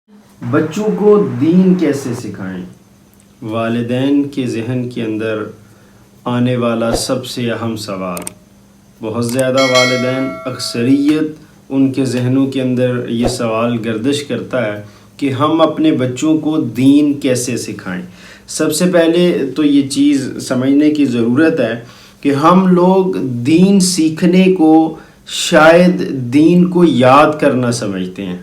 بچوں کو دین کیسے سکھائیں؟ والدین کے ذہن کے اندر آنے والا سب سے اہم سوال، بہت زیادہ والدین اکثریت ان کے ذہنوں کے اندر یہ سوال گردش کرتا ہے کہ ہم اپنے بچوں کو دین کیسے سکھائیں۔ سب سے پہلے تو یہ چیز سمجھنے کی ضرورت ہے کہ ہم لوگ دین سیکھنے کو شاید دین کو یاد کرنا سمجھتے ہیں۔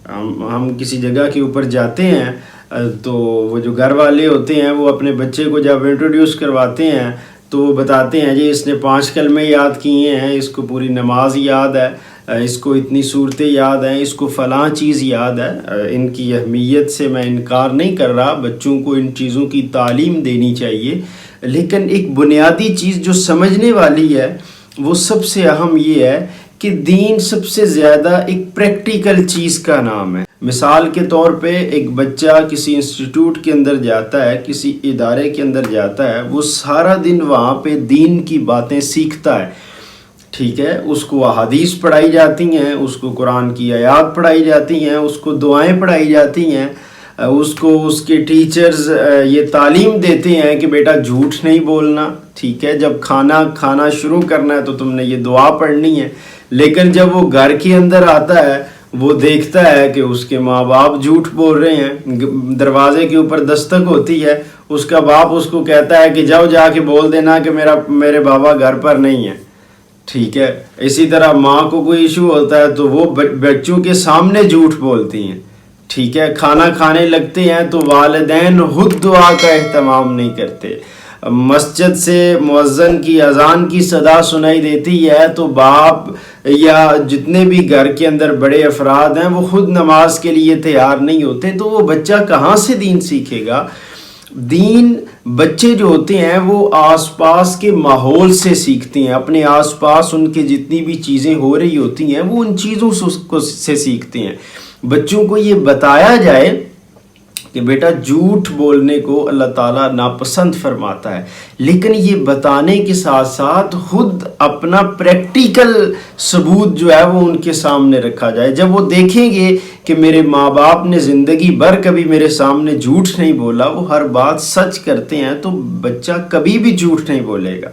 ہم کسی جگہ کے اوپر جاتے ہیں تو وہ جو گھر والے ہوتے ہیں وہ اپنے بچے کو جب انٹروڈیوس کرواتے ہیں تو وہ بتاتے ہیں جی اس نے 5 کلمے یاد کیے ہیں، اس کو پوری نماز یاد ہے، اس کو اتنی صورتیں یاد ہیں، اس کو فلاں چیز یاد ہے۔ ان کی اہمیت سے میں انکار نہیں کر رہا، بچوں کو ان چیزوں کی تعلیم دینی چاہیے، لیکن ایک بنیادی چیز جو سمجھنے والی ہے وہ سب سے اہم یہ ہے کہ دین سب سے زیادہ ایک پریکٹیکل چیز کا نام ہے۔ مثال کے طور پہ ایک بچہ کسی انسٹیٹیوٹ کے اندر جاتا ہے، کسی ادارے کے اندر جاتا ہے، وہ سارا دن وہاں پہ دین کی باتیں سیکھتا ہے، ٹھیک ہے، اس کو احادیث پڑھائی جاتی ہیں، اس کو قرآن کی آیات پڑھائی جاتی ہیں، اس کو دعائیں پڑھائی جاتی ہیں، اس کو اس کے ٹیچرز یہ تعلیم دیتے ہیں کہ بیٹا جھوٹ نہیں بولنا، ٹھیک ہے، جب کھانا شروع کرنا ہے تو تم نے یہ دعا پڑھنی ہے۔ لیکن جب وہ گھر کے اندر آتا ہے وہ دیکھتا ہے کہ اس کے ماں باپ جھوٹ بول رہے ہیں، دروازے کے اوپر دستک ہوتی ہے، اس کا باپ اس کو کہتا ہے کہ جاؤ جا کے بول دینا کہ میرے بابا گھر پر نہیں ہے، ٹھیک ہے۔ اسی طرح ماں کو کوئی ایشو ہوتا ہے تو وہ بچوں کے سامنے جھوٹ بولتی ہیں، ٹھیک ہے۔ کھانا کھانے لگتے ہیں تو والدین خود دعا کا اہتمام نہیں کرتے۔ مسجد سے مؤذن کی اذان کی صدا سنائی دیتی ہے تو باپ یا جتنے بھی گھر کے اندر بڑے افراد ہیں وہ خود نماز کے لیے تیار نہیں ہوتے، تو وہ بچہ کہاں سے دین سیکھے گا؟ دین بچے جو ہوتے ہیں وہ آس پاس کے ماحول سے سیکھتے ہیں، اپنے آس پاس ان کے جتنی بھی چیزیں ہو رہی ہوتی ہیں وہ ان چیزوں سے سیکھتے ہیں۔ بچوں کو یہ بتایا جائے کہ بیٹا جھوٹ بولنے کو اللہ تعالیٰ ناپسند فرماتا ہے، لیکن یہ بتانے کے ساتھ ساتھ خود اپنا پریکٹیکل ثبوت جو ہے وہ ان کے سامنے رکھا جائے۔ جب وہ دیکھیں گے کہ میرے ماں باپ نے زندگی بھر کبھی میرے سامنے جھوٹ نہیں بولا، وہ ہر بات سچ کرتے ہیں، تو بچہ کبھی بھی جھوٹ نہیں بولے گا۔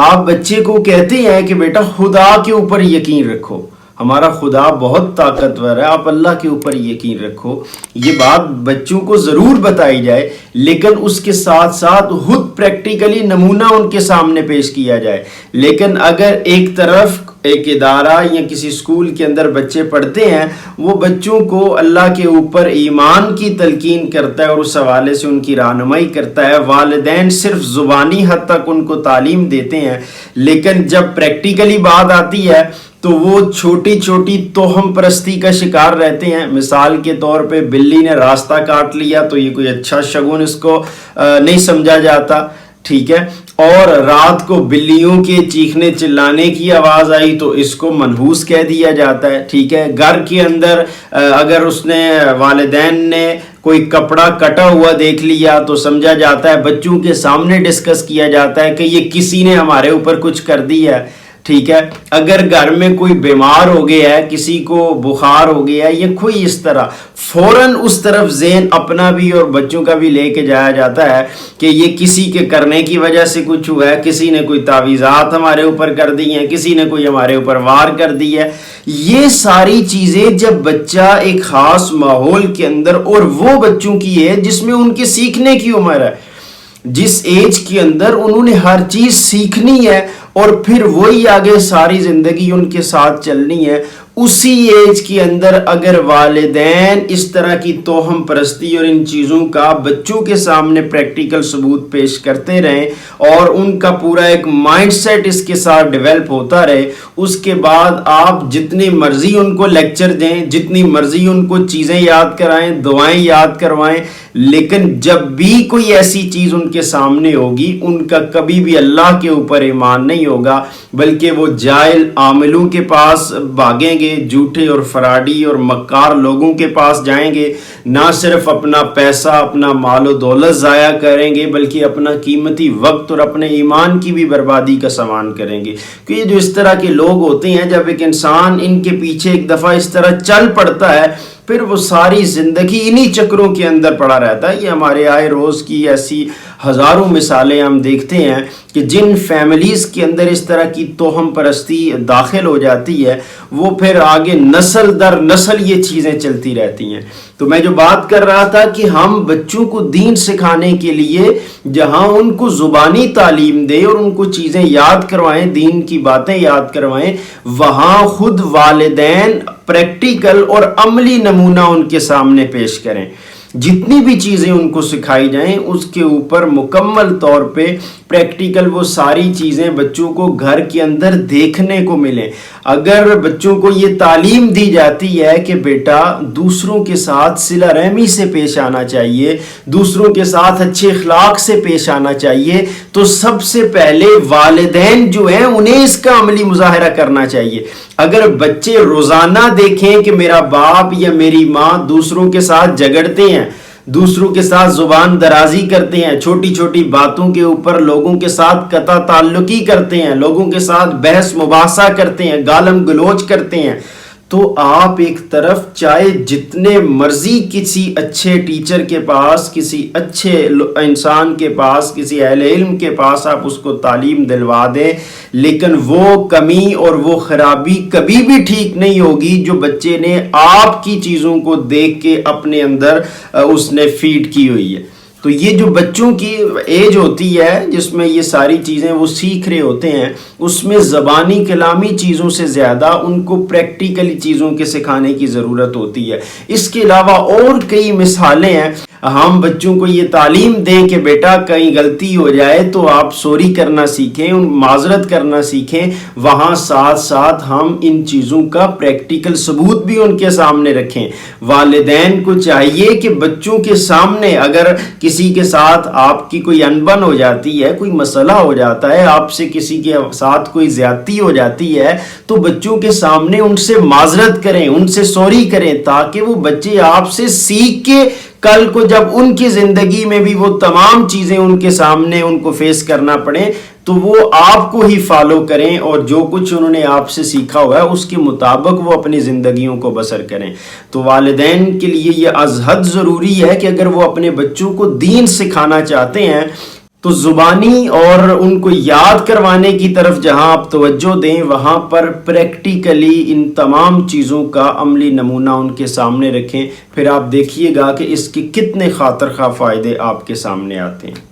آپ بچے کو کہتے ہیں کہ بیٹا خدا کے اوپر یقین رکھو، ہمارا خدا بہت طاقتور ہے، آپ اللہ کے اوپر یقین رکھو، یہ بات بچوں کو ضرور بتائی جائے، لیکن اس کے ساتھ ساتھ خود پریکٹیکلی نمونہ ان کے سامنے پیش کیا جائے۔ لیکن اگر ایک طرف ایک ادارہ یا کسی اسکول کے اندر بچے پڑھتے ہیں، وہ بچوں کو اللہ کے اوپر ایمان کی تلقین کرتا ہے اور اس حوالے سے ان کی رہنمائی کرتا ہے، والدین صرف زبانی حد تک ان کو تعلیم دیتے ہیں، لیکن جب پریکٹیکلی بات آتی ہے تو وہ چھوٹی چھوٹی توہم پرستی کا شکار رہتے ہیں۔ مثال کے طور پہ بلی نے راستہ کاٹ لیا تو یہ کوئی اچھا شگون اس کو نہیں سمجھا جاتا، ٹھیک ہے، اور رات کو بلیوں کے چیخنے چلانے کی آواز آئی تو اس کو منحوس کہہ دیا جاتا ہے، ٹھیک ہے۔ گھر کے اندر اگر اس نے والدین نے کوئی کپڑا کٹا ہوا دیکھ لیا تو سمجھا جاتا ہے، بچوں کے سامنے ڈسکس کیا جاتا ہے کہ یہ کسی نے ہمارے اوپر کچھ کر دیا ہے، ٹھیک ہے۔ اگر گھر میں کوئی بیمار ہو گیا ہے، کسی کو بخار ہو گیا ہے یا کوئی اس طرح، فوراً اس طرف ذہن اپنا بھی اور بچوں کا بھی لے کے جایا جاتا ہے کہ یہ کسی کے کرنے کی وجہ سے کچھ ہوا ہے، کسی نے کوئی تعویذات ہمارے اوپر کر دی ہیں، کسی نے کوئی ہمارے اوپر وار کر دی ہے۔ یہ ساری چیزیں جب بچہ ایک خاص ماحول کے اندر، اور وہ بچوں کی ہے جس میں ان کے سیکھنے کی عمر ہے، جس ایج کے اندر انہوں نے ہر چیز سیکھنی ہے اور پھر وہی آگے ساری زندگی ان کے ساتھ چلنی ہے، اسی ایج کے اندر اگر والدین اس طرح کی توہم پرستی اور ان چیزوں کا بچوں کے سامنے پریکٹیکل ثبوت پیش کرتے رہیں اور ان کا پورا ایک مائنڈ سیٹ اس کے ساتھ ڈیولپ ہوتا رہے، اس کے بعد آپ جتنی مرضی ان کو لیکچر دیں، جتنی مرضی ان کو چیزیں یاد کرائیں، دعائیں یاد کروائیں، لیکن جب بھی کوئی ایسی چیز ان کے سامنے ہوگی ان کا کبھی بھی اللہ کے اوپر ایمان نہیں ہوگا، بلکہ وہ جاہل عاملوں کے پاس بھاگیں گے گے، جھوٹے اور فراڈی اور مکار لوگوں کے پاس جائیں گے، نہ صرف اپنا پیسہ اپنا مال و دولت ضائع کریں گے بلکہ اپنا قیمتی وقت اور اپنے ایمان کی بھی بربادی کا سامان کریں گے. کہ یہ جو اس طرح کے لوگ ہوتے ہیں، جب ایک انسان ان کے پیچھے ایک دفعہ اس طرح چل پڑتا ہے پھر وہ ساری زندگی انہی چکروں کے اندر پڑا رہتا ہے. یہ ہمارے آئے روز کی ایسی ہزاروں مثالیں ہم دیکھتے ہیں کہ جن فیملیز کے اندر اس طرح کی توہم پرستی داخل ہو جاتی ہے وہ پھر آگے نسل در نسل یہ چیزیں چلتی رہتی ہیں. تو میں جو بات کر رہا تھا کہ ہم بچوں کو دین سکھانے کے لیے جہاں ان کو زبانی تعلیم دیں اور ان کو چیزیں یاد کروائیں، دین کی باتیں یاد کروائیں، وہاں خود والدین پریکٹیکل اور عملی نمونہ ان کے سامنے پیش کریں. جتنی بھی چیزیں ان کو سکھائی جائیں اس کے اوپر مکمل طور پہ پریکٹیکل وہ ساری چیزیں بچوں کو گھر کے اندر دیکھنے کو ملیں. اگر بچوں کو یہ تعلیم دی جاتی ہے کہ بیٹا دوسروں کے ساتھ صلہ رحمی سے پیش آنا چاہیے، دوسروں کے ساتھ اچھے اخلاق سے پیش آنا چاہیے، تو سب سے پہلے والدین جو ہیں انہیں اس کا عملی مظاہرہ کرنا چاہیے. اگر بچے روزانہ دیکھیں کہ میرا باپ یا میری ماں دوسروں کے ساتھ جھگڑتے ہیں، دوسروں کے ساتھ زبان درازی کرتے ہیں، چھوٹی چھوٹی باتوں کے اوپر لوگوں کے ساتھ قطع تعلقی کرتے ہیں، لوگوں کے ساتھ بحث مباحثہ کرتے ہیں، گالم گلوچ کرتے ہیں، تو آپ ایک طرف چاہے جتنے مرضی کسی اچھے ٹیچر کے پاس، کسی اچھے انسان کے پاس، کسی اہل علم کے پاس آپ اس کو تعلیم دلوا دیں، لیکن وہ کمی اور وہ خرابی کبھی بھی ٹھیک نہیں ہوگی جو بچے نے آپ کی چیزوں کو دیکھ کے اپنے اندر اس نے فیڈ کی ہوئی ہے. تو یہ جو بچوں کی ایج ہوتی ہے جس میں یہ ساری چیزیں وہ سیکھ رہے ہوتے ہیں، اس میں زبانی کلامی چیزوں سے زیادہ ان کو پریکٹیکلی چیزوں کے سکھانے کی ضرورت ہوتی ہے. اس کے علاوہ اور کئی مثالیں ہیں. ہم بچوں کو یہ تعلیم دیں کہ بیٹا کہیں غلطی ہو جائے تو آپ سوری کرنا سیکھیں، معذرت کرنا سیکھیں، وہاں ساتھ ساتھ ہم ان چیزوں کا پریکٹیکل ثبوت بھی ان کے سامنے رکھیں. والدین کو چاہیے کہ بچوں کے سامنے اگر کسی کے ساتھ آپ کی کوئی انبن ہو جاتی ہے، کوئی مسئلہ ہو جاتا ہے، آپ سے کسی کے ساتھ کوئی زیادتی ہو جاتی ہے، تو بچوں کے سامنے ان سے معذرت کریں، ان سے سوری کریں، تاکہ وہ بچے آپ سے سیکھ کے کل کو جب ان کی زندگی میں بھی وہ تمام چیزیں ان کے سامنے ان کو فیس کرنا پڑے تو وہ آپ کو ہی فالو کریں اور جو کچھ انہوں نے آپ سے سیکھا ہوا ہے اس کے مطابق وہ اپنی زندگیوں کو بسر کریں. تو والدین کے لیے یہ از حد ضروری ہے کہ اگر وہ اپنے بچوں کو دین سکھانا چاہتے ہیں تو زبانی اور ان کو یاد کروانے کی طرف جہاں آپ توجہ دیں، وہاں پر پریکٹیکلی ان تمام چیزوں کا عملی نمونہ ان کے سامنے رکھیں. پھر آپ دیکھیے گا کہ اس کے کتنے خاطر خواہ فائدے آپ کے سامنے آتے ہیں.